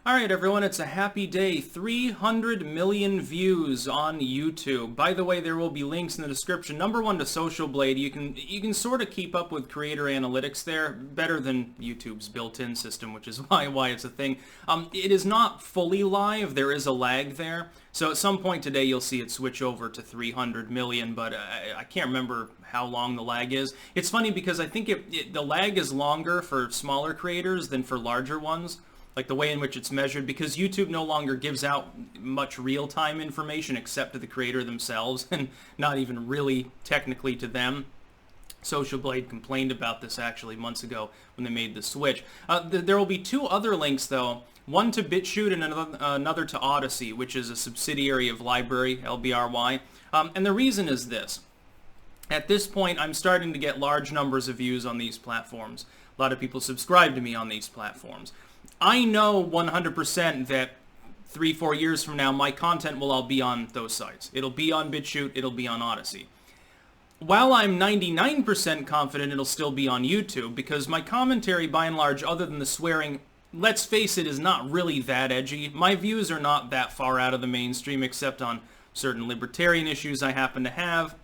Alright everyone, it's a happy day. 300 million views on YouTube. By the way, there will be links in the description. Number one to Social Blade. You can sort of keep up with creator analytics there better than YouTube's built-in system, which is why it's a thing. It is not fully live. There is a lag there. So at some point today you'll see it switch over to 300 million, but I can't remember how long the lag is. It's funny because I think the lag is longer for smaller creators than for larger ones. Like the way in which it's measured, because YouTube no longer gives out much real-time information except to the creator themselves, and not even really technically to them. Social Blade complained about this actually months ago when they made the switch. There will be two other links though, one to BitChute and another to Odysee, which is a subsidiary of LBRY, LBRY. And the reason is this. At this point, I'm starting to get large numbers of views on these platforms. A lot of people subscribe to me on these platforms. I know 100% that 3-4 years from now, my content will all be on those sites. It'll be on BitChute, it'll be on Odysee. While I'm 99% confident it'll still be on YouTube, because my commentary, by and large, other than the swearing, let's face it, is not really that edgy. My views are not that far out of the mainstream, except on certain libertarian issues I happen to have.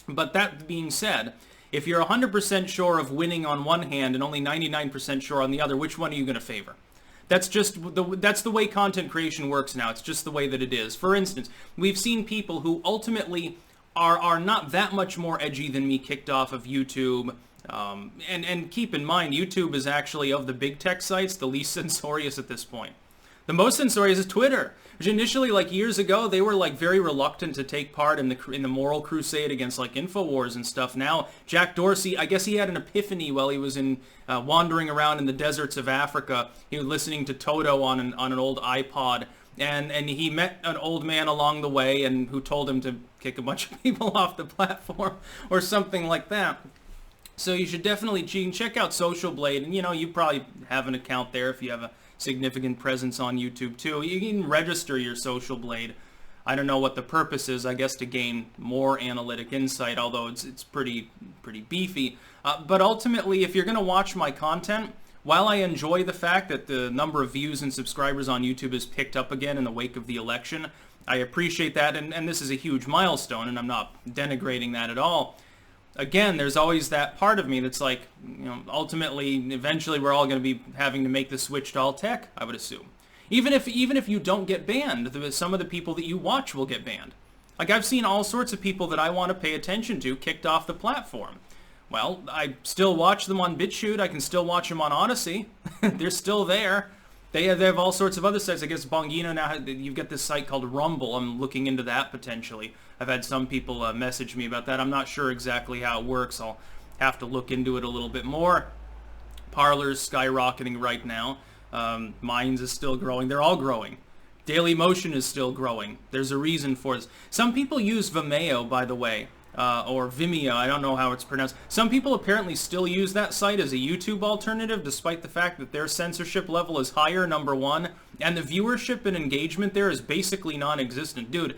But that being said, if you're 100% sure of winning on one hand and only 99% sure on the other, which one are you going to favor? That's the way content creation works now. It's just the way that it is. For instance, we've seen people who ultimately are not that much more edgy than me kicked off of YouTube. And keep in mind, YouTube is actually, of the big tech sites, the least censorious at this point. The most censorious is Twitter, which initially, like years ago, they were like very reluctant to take part in the moral crusade against like InfoWars and stuff. Now, Jack Dorsey, I guess he had an epiphany while he was wandering around in the deserts of Africa. He was listening to Toto on an old iPod, and he met an old man along the way and who told him to kick a bunch of people off the platform or something like that. So you should definitely check out Social Blade, and you probably have an account there if you have a significant presence on YouTube too. You can register your Social Blade. I don't know what the purpose is, I guess to gain more analytic insight, although it's pretty beefy. But ultimately, if you're going to watch my content, while I enjoy the fact that the number of views and subscribers on YouTube has picked up again in the wake of the election, I appreciate that, and this is a huge milestone, and I'm not denigrating that at all. Again, there's always that part of me that's like, ultimately, eventually we're all going to be having to make the switch to all tech, I would assume. Even if you don't get banned, some of the people that you watch will get banned. Like, I've seen all sorts of people that I want to pay attention to kicked off the platform. Well, I still watch them on BitChute, I can still watch them on Odysee. They're still there. They have all sorts of other sites. I guess Bongino now, you've got this site called Rumble. I'm looking into that potentially. I've had some people message me about that. I'm not sure exactly how it works. I'll have to look into it a little bit more. Parler's skyrocketing right now. Minds is still growing. They're all growing. Dailymotion is still growing. There's a reason for this. Some people use Vimeo, by the way. Or Vimeo, I don't know how it's pronounced. Some people apparently still use that site as a YouTube alternative, despite the fact that their censorship level is higher, number one, and the viewership and engagement there is basically non-existent. Dude,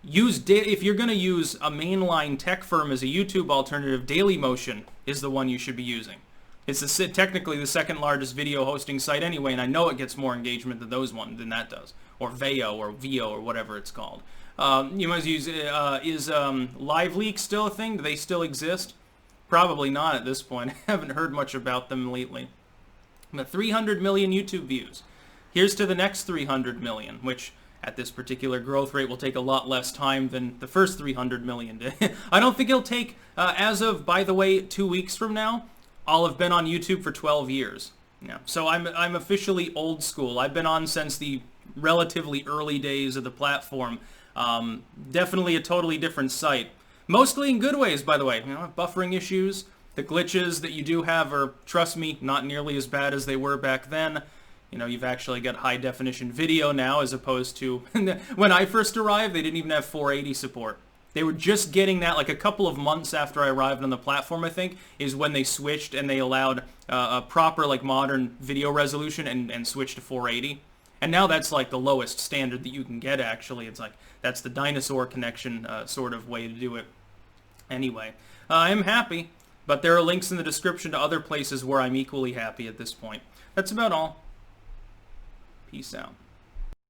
if you're going to use a mainline tech firm as a YouTube alternative, Dailymotion is the one you should be using. It's technically the second largest video hosting site anyway, and I know it gets more engagement than that does. Or Veo or whatever it's called. You must use, is LiveLeak still a thing? Do they still exist? Probably not at this point. I haven't heard much about them lately. But 300 million YouTube views. Here's to the next 300 million, which at this particular growth rate will take a lot less time than the first 300 million did. I don't think it'll take, as of, by the way, 2 weeks from now, I'll have been on YouTube for 12 years. Yeah. So I'm officially old school. I've been on since the relatively early days of the platform. Definitely a totally different site. Mostly in good ways, by the way. Buffering issues, the glitches that you do have are, trust me, not nearly as bad as they were back then. You've actually got high definition video now, as opposed to when I first arrived, they didn't even have 480 support. They were just getting that like a couple of months after I arrived on the platform, I think, is when they switched and they allowed a proper like modern video resolution and switched to 480. And now that's like the lowest standard that you can get, actually. It's like, that's the dinosaur connection sort of way to do it. Anyway, I'm happy, but there are links in the description to other places where I'm equally happy at this point. That's about all. Peace out.